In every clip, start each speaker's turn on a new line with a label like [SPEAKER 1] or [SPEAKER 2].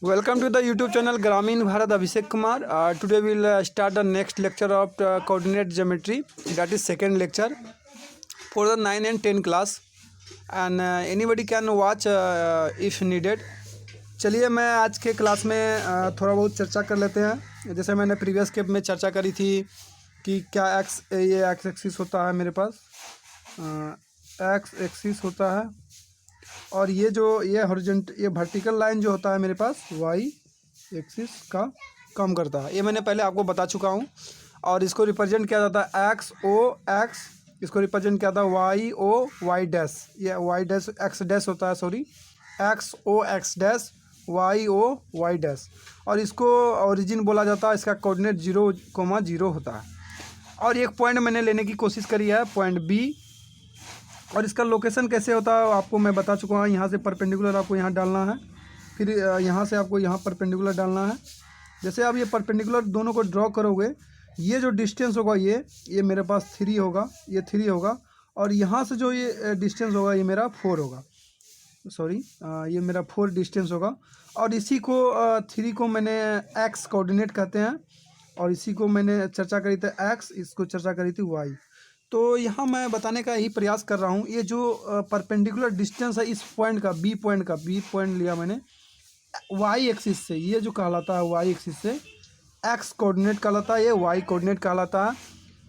[SPEAKER 1] Welcome to the YouTube channel Gramin Bharat Abhishek Kumar. Today we will start the next lecture of coordinate geometry. That is second lecture for the 9 and 10 class, and anybody can watch if needed. चलिए मैं आज के class में थोड़ा बहुत चर्चा कर लेते हैं। जैसे मैंने प्रीवियस के में चर्चा करी थी कि क्या ये एक्स एक्सिस होता है, मेरे पास एक्स एक्सिस होता है, और ये वर्टिकल लाइन जो होता है मेरे पास वाई एक्सिस का कम करता है। ये मैंने पहले आपको बता चुका हूँ। और इसको रिप्रेजेंट किया जाता है एक्स ओ एक्स, इसको रिप्रेजेंट किया जाता है वाई ओ वाई डैश, ये वाई डैश एक्स डैश होता है, sorry X O X dash Y O Y dash. और इसको ओरिजिन बोला जाता है, इसका कोऑर्डिनेट 0,0 होता है। और एक पॉइंट मैंने लेने की कोशिश करी है, पॉइंट बी, और इसका लोकेशन कैसे होता है आपको मैं बता चुका हूँ। यहाँ से परपेंडिकुलर आपको यहाँ डालना है, फिर यहाँ से आपको यहाँ परपेंडिकुलर डालना है। जैसे आप ये परपेंडिकुलर दोनों को ड्रॉ करोगे, ये जो डिस्टेंस होगा ये मेरे पास 3 होगा, ये 3 होगा, और यहाँ से जो ये डिस्टेंस होगा ये मेरा 4 होगा, सॉरी ये मेरा 4 डिस्टेंस होगा। और इसी को 3 को मैंने एक्स कोऑर्डिनेट कहते हैं, और इसी को मैंने चर्चा करी थी एक्स, इसको चर्चा करी थी वाई। तो यहाँ मैं बताने का यही प्रयास कर रहा हूँ, ये जो परपेंडिकुलर डिस्टेंस है इस पॉइंट का, बी पॉइंट लिया मैंने वाई एक्सिस से, ये जो कहलाता है वाई एक्सिस से एक्स कोऑर्डिनेट कहलाता है, ये वाई कोऑर्डिनेट कहलाता है।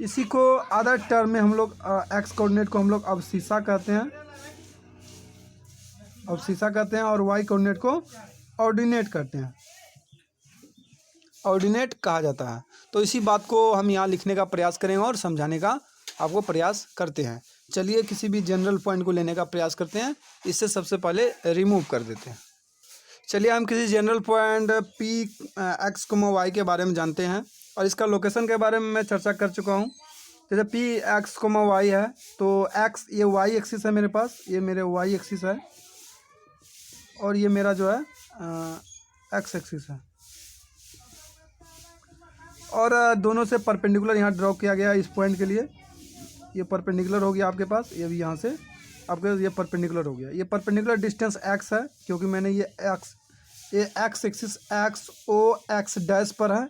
[SPEAKER 1] इसी को अदर टर्म में हम लोग एक्स कोऑर्डिनेट को हम लोग अवशिषा कहते हैं, और वाई कोऑर्डिनेट को ऑर्डिनेट करते हैं, ऑर्डिनेट कहा जाता है। तो इसी बात को हम यहाँ लिखने का प्रयास करेंगे और समझाने का आपको प्रयास करते हैं। चलिए किसी भी जनरल पॉइंट को लेने का प्रयास करते हैं, इससे सबसे पहले रिमूव कर देते हैं। चलिए हम किसी general point P X comma Y के बारे में जानते हैं, और इसका लोकेशन के बारे में मैं चर्चा कर चुका हूँ। जैसे पी एक्स कोमा वाई है, तो एक्स ये वाई एक्सिस है मेरे पास, ये मेरे वाई एक्सिस है, और ये मेरा जो है एक्स एक्सिस है, और दोनों से परपेंडिकुलर यहाँ ड्रॉ किया गया इस पॉइंट के लिए। ये परपेंडिकुलर हो गया आपके पास, ये भी यहाँ से आपके ये परपेंडिकुलर हो गया। ये परपेंडिकुलर डिस्टेंस एक्स है, क्योंकि मैंने ये x axis x O X dash पर है।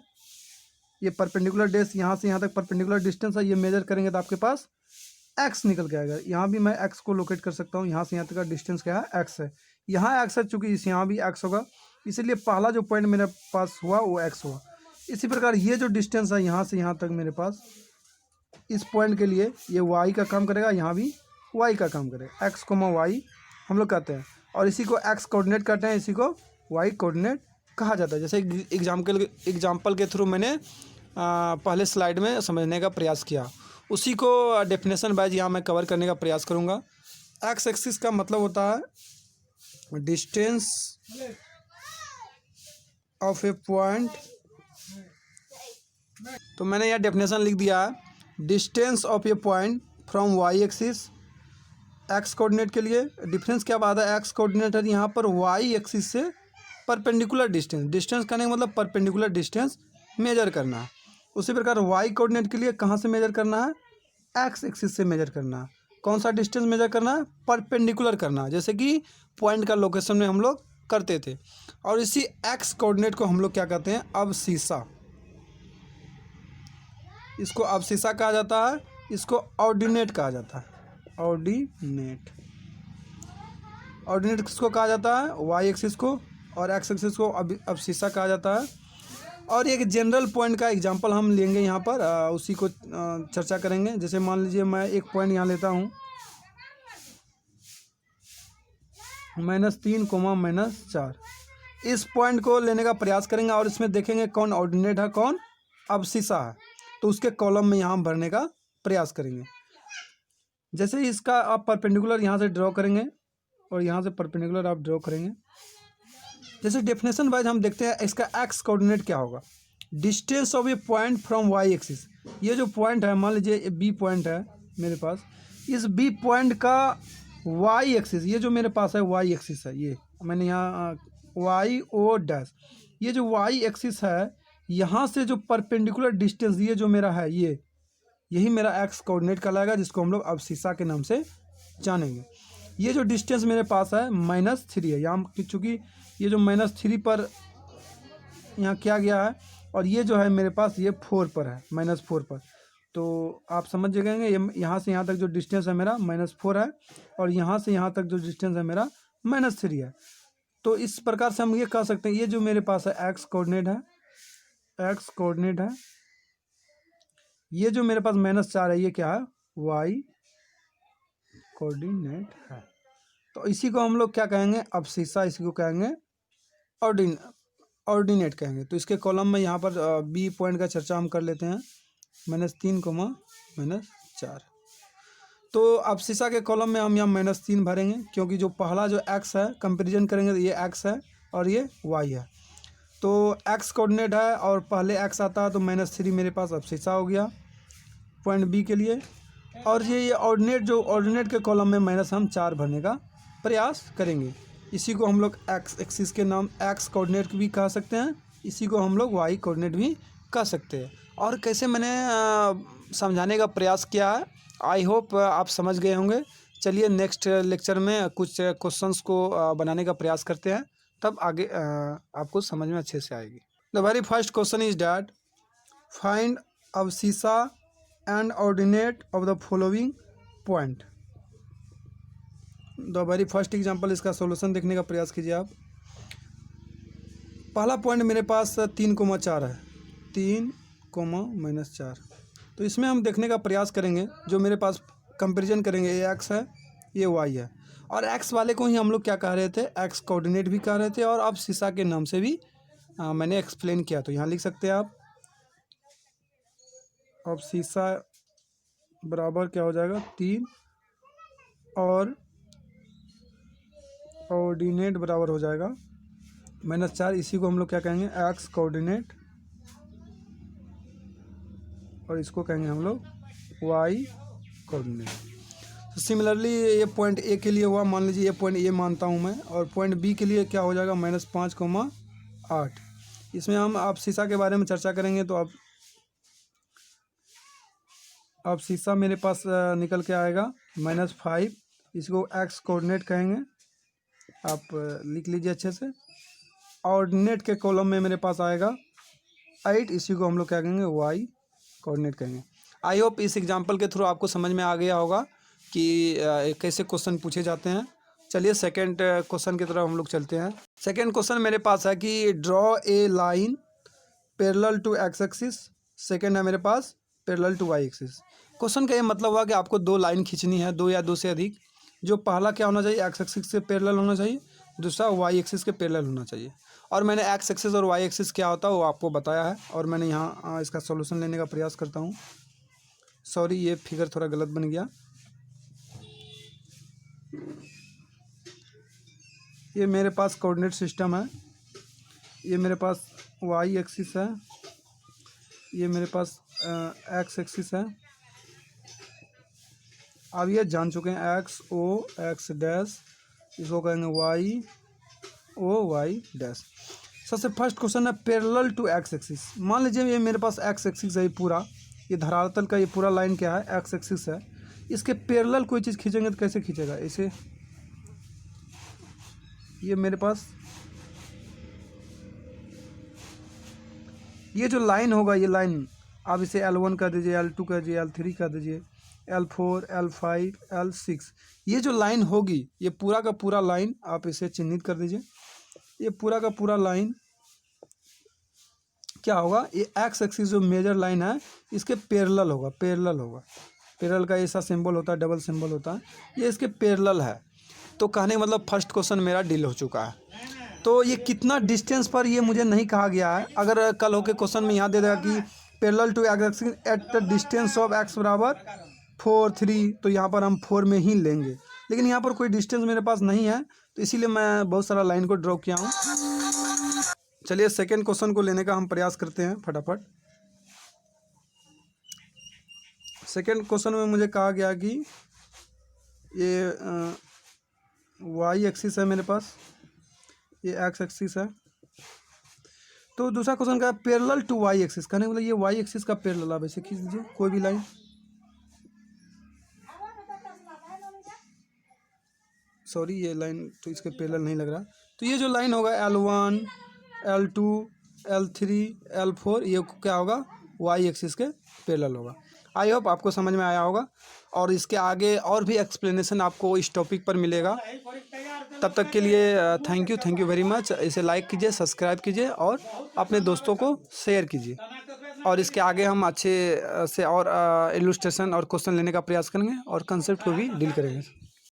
[SPEAKER 1] ये परपेंडिकुलर डैश यहाँ से यहाँ तक परपेंडिकुलर डिस्टेंस है, ये मेजर करेंगे तो आपके पास एक्स निकल के आएगा। यहाँ भी मैं एक्स को लोकेट कर सकता हूँ, यहाँ से यहाँ तक का डिस्टेंस क्या है, एक्स है। यहाँ एक्स है, चूँकि यहाँ भी एक्स होगा, इसीलिए पहला जो पॉइंट मेरे पास हुआ वो एक्स हुआ। इसी प्रकार ये जो डिस्टेंस है यहाँ से यहाँ तक मेरे पास, इस पॉइंट के लिए ये वाई का काम करेगा, यहाँ भी वाई का काम करेगा, एक्स कोमा वाई हम लोग कहते हैं। और इसी को एक्स कोऑर्डिनेट कहते हैं, इसी को वाई कोऑर्डिनेट कहा जाता है। जैसे एग्जाम्पल के थ्रू मैंने पहले स्लाइड में समझने का प्रयास किया, उसी को डेफिनेशन वाइज यहाँ मैं कवर करने का प्रयास करूँगा। एक्स एक्सिस का मतलब होता है डिस्टेंस ऑफ ए पॉइंट, तो मैंने यह डेफिनेशन लिख दिया है, distance of a point from Y axis X coordinate के लिए। डिफरेंस क्या बात है, एक्स कोऑर्डिनेट है यहाँ पर वाई एक्सिस से परपेंडिकुलर डिस्टेंस करने का मतलब परपेंडिकुलर डिस्टेंस मेजर करना है। उसी प्रकार वाई कोऑर्डिनेट के लिए कहाँ से मेजर करना है, एक्स एक्सिस से मेजर करना है। कौन सा डिस्टेंस मेजर करना है, परपेंडिकुलर करना है, जैसे कि पॉइंट का लोकेशन में हम लोग करते थे। और इसी एक्स कोऑर्डिनेट को हम लोग क्या कहते हैं, अवशिषा, इसको अवशिषा कहा जाता है, इसको ऑर्डिनेट कहा जाता है। ऑर्डिनेट किसको कहा जाता है, वाई एक्सिस को, और एक्स एक्सिस को अवशिषा कहा जाता है। और एक जनरल पॉइंट का एग्जांपल हम लेंगे यहाँ पर, उसी को चर्चा करेंगे। जैसे मान लीजिए मैं एक पॉइंट यहाँ लेता हूँ, -3, -4, इस पॉइंट को लेने का प्रयास करेंगे, और इसमें देखेंगे कौन ऑर्डिनेट है कौन अवशिषा है, तो उसके कॉलम में यहाँ भरने का प्रयास करेंगे। जैसे इसका आप परपेंडिकुलर यहाँ से ड्रॉ करेंगे, और यहाँ से परपेंडिकुलर आप ड्रॉ करेंगे। जैसे डेफिनेशन वाइज हम देखते हैं इसका एक्स कोऑर्डिनेट क्या होगा, distance of a point from Y axis. ये जो पॉइंट है, मान लीजिए बी पॉइंट है मेरे पास, इस बी पॉइंट का वाई एक्सिस, ये जो मेरे पास है वाई एक्सिस है, ये मैंने यहाँ वाई ओ डैश, ये जो वाई एक्सिस है, यहाँ से जो परपेंडिकुलर डिस्टेंस ये जो मेरा है, यही मेरा एक्स कोऑर्डिनेट कहलाएगा, जिसको हम लोग अवशिषा के नाम से जानेंगे। ये जो डिस्टेंस मेरे पास है -3 है, यहाँ चूँकि ये जो -3 पर यहाँ किया गया है, और ये जो है मेरे पास ये 4 पर है, -4 पर। तो आप समझ जाएंगे, ये यहाँ से यहाँ तक जो डिस्टेंस है मेरा -4 है, और यहाँ से यहाँ तक जो डिस्टेंस है मेरा -3 है। तो इस प्रकार से हम ये कह सकते हैं, ये जो मेरे पास है एक्स कोऑर्डिनेट है, ये जो मेरे पास -4 है, ये क्या है, वाई कोऑर्डिनेट है। तो इसी को हम लोग क्या कहेंगे, अवशिषा, इसी को कहेंगे ऑर्डिनेट कहेंगे। तो इसके कॉलम में यहाँ पर बी पॉइंट का चर्चा हम कर लेते हैं, -3, -4। तो अवशिषा के कॉलम में हम यहाँ -3 भरेंगे, क्योंकि जो पहला जो एक्स है कंपेरिजन करेंगे तो ये एक्स है और ये वाई है। तो एक्स कोऑर्डिनेट है और पहले एक्स आता है, तो -3 मेरे पास अवशिषा हो गया पॉइंट बी के लिए। और ये ऑर्डिनेट के कॉलम में माइनस हम 4 भरने का प्रयास करेंगे। इसी को हम लोग एक्स एक्सिस के नाम एक्स कोऑर्डिनेट भी कह सकते हैं, इसी को हम लोग वाई कोऑर्डिनेट भी कह सकते हैं। और कैसे मैंने समझाने का प्रयास किया है, आई होप आप समझ गए होंगे। चलिए नेक्स्ट लेक्चर में कुछ क्वेश्चंस को बनाने का प्रयास करते हैं, तब आगे आपको समझ में अच्छे से आएगी। The very first question is that find abscissa and ordinate of the following point. The very first example, इसका सॉल्यूशन देखने का प्रयास कीजिए आप। पहला पॉइंट मेरे पास 3,4 है, 3, -4। तो इसमें हम देखने का प्रयास करेंगे, जो मेरे पास कंपैरिजन करेंगे, ये एक्स है, ये वाई है, और एक्स वाले को ही हम लोग क्या कह रहे थे, एक्स कोऑर्डिनेट भी कह रहे थे, और अब शीशा के नाम से भी मैंने एक्सप्लेन किया। तो यहाँ लिख सकते हैं आप, अब शीशा बराबर क्या हो जाएगा, 3, और कोऑर्डिनेट बराबर हो जाएगा -4। इसी को हम लोग क्या कहेंगे, एक्स कोऑर्डिनेट, और इसको कहेंगे हम लोग वाई कोऑर्डिनेट। तो सिमिलरली ये पॉइंट ए के लिए हुआ, मान लीजिए ये पॉइंट ए मानता हूँ मैं, और पॉइंट बी के लिए क्या हो जाएगा, -5,8। इसमें हम आप शीशा के बारे में चर्चा करेंगे। तो अब शीशा मेरे पास निकल के आएगा -5, इसको एक्स कोऑर्डिनेट कहेंगे, आप लिख लीजिए अच्छे से। ऑर्डिनेट के कॉलम में मेरे पास आएगा 8, इसी को हम लोग क्या कहेंगे, वाई कोऑर्डिनेट कहेंगे। आई होप इस एग्जांपल के थ्रू आपको समझ में आ गया होगा कि कैसे क्वेश्चन पूछे जाते हैं। चलिए सेकंड क्वेश्चन की तरफ हम लोग चलते हैं। सेकंड क्वेश्चन मेरे पास है कि draw a line parallel to X axis, second है मेरे पास parallel to Y axis. Question का ये मतलब हुआ कि आपको 2 लाइन खींचनी है, 2 या 2 से अधिक। जो पहला क्या होना चाहिए, एक्स एक्सिस के पैरेलल होना चाहिए, दूसरा वाई एक्सिस के पैरेलल होना चाहिए। और मैंने एक्स एक्सिस और वाई एक्सिस क्या होता है वो आपको बताया है, और मैंने यहाँ इसका सॉल्यूशन लेने का प्रयास करता हूँ। सॉरी, ये फिगर थोड़ा गलत बन गया। ये मेरे पास कोऑर्डिनेट सिस्टम है, ये मेरे पास वाई एक्सिस है, ये मेरे पास एक्स एक्सिस है। अब ये जान चुके हैं, एक्स ओ एक्स डैश, इसको कहेंगे वाई ओ वाई डैश। सबसे फर्स्ट क्वेश्चन है पैरेलल टू एक्स एक्सिस। मान लीजिए ये मेरे पास एक्स एक्सिस है, ये पूरा, ये धरातल का ये पूरा लाइन क्या है, एक्स एक्सिस है। इसके पैरेलल कोई चीज़ खींचेंगे तो कैसे खींचेगा, ऐसे। ये मेरे पास ये जो लाइन होगा, ये लाइन आप इसे L1 कर दीजिए, L2 कर दीजिए, L3 कर दीजिए, L4, L5, L6। ये जो लाइन होगी, ये पूरा का पूरा लाइन आप इसे चिन्हित कर दीजिए। ये पूरा का पूरा लाइन क्या होगा, ये एक्स एक्सिस जो मेजर लाइन है, इसके पैरेलल होगा, पैरेलल का ऐसा सिंबल होता है, डबल सिंबल होता है, ये इसके पैरेलल है। तो कहने का मतलब फर्स्ट क्वेश्चन मेरा डील हो चुका है। तो ये कितना डिस्टेंस पर, ये मुझे नहीं कहा गया है। अगर कल होके क्वेश्चन में यहाँ दे देगा कि parallel to X axis at the distance of X बराबर 4, 3, तो यहाँ पर हम 4 में ही लेंगे, लेकिन यहाँ पर कोई डिस्टेंस मेरे पास नहीं है, तो इसीलिए मैं बहुत सारा लाइन को ड्रॉ किया हूँ। चलिए सेकेंड क्वेश्चन को लेने का हम प्रयास करते हैं फटाफट। सेकेंड क्वेश्चन में मुझे कहा गया कि ये वाई एक्सिस है मेरे पास, ये एक्स एक्सिस है। तो दूसरा क्वेश्चन का पैरेलल टू वाई एक्सिस, कहने मतलब ये वाई एक्सिस का पैरेलल, आप ऐसे खींच दीजिए कोई भी लाइन। सॉरी, ये लाइन तो इसके पैरेलल नहीं लग रहा। तो ये जो लाइन होगा L1, L2, L3 L4 ये क्या होगा, वाई एक्सिस के पैरेलल होगा। आई होप आपको समझ में आया होगा, और इसके आगे और भी एक्सप्लेनेशन आपको इस टॉपिक पर मिलेगा। तब तक के लिए थैंक यू वेरी मच। इसे लाइक कीजिए, सब्सक्राइब कीजिए और अपने दोस्तों को शेयर कीजिए। और इसके आगे हम अच्छे से और इलस्ट्रेशन और क्वेश्चन लेने का प्रयास करेंगे और कंसेप्ट को भी डील करेंगे।